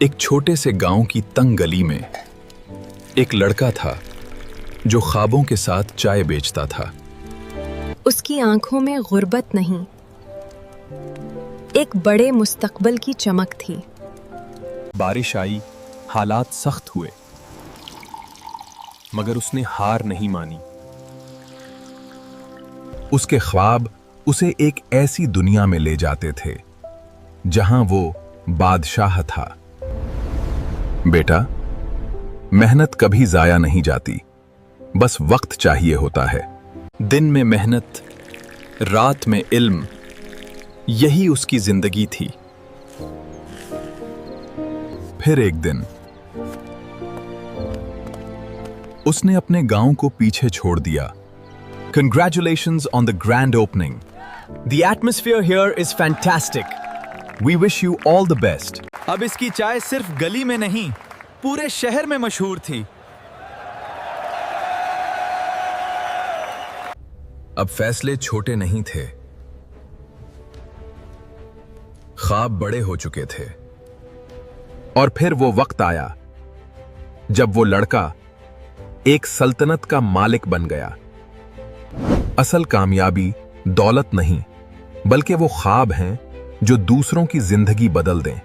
एक छोटे से गांव की तंग गली में एक लड़का था जो ख्वाबों के साथ चाय बेचता था। उसकी आंखों में गुर्बत नहीं, एक बड़े मुस्तकबिल की चमक थी। बारिश आई, हालात सख्त हुए, मगर उसने हार नहीं मानी। उसके ख्वाब उसे एक ऐसी दुनिया में ले जाते थे जहां वो बादशाह था। बेटा, मेहनत कभी जाया नहीं जाती, बस वक्त चाहिए होता है। दिन में मेहनत, रात में इल्म, यही उसकी जिंदगी थी। फिर एक दिन उसने अपने गांव को पीछे छोड़ दिया। Congratulations on the grand opening. The atmosphere here is fantastic. We wish you all the best. अब इसकी चाय सिर्फ गली में नहीं, पूरे शहर में मशहूर थी। अब फैसले छोटे नहीं थे, ख्वाब बड़े हो चुके थे। और फिर वो वक्त आया जब वो लड़का एक सल्तनत का मालिक बन गया। असल कामयाबी दौलत नहीं, बल्कि वो ख्वाब हैं जो दूसरों की जिंदगी बदल दें।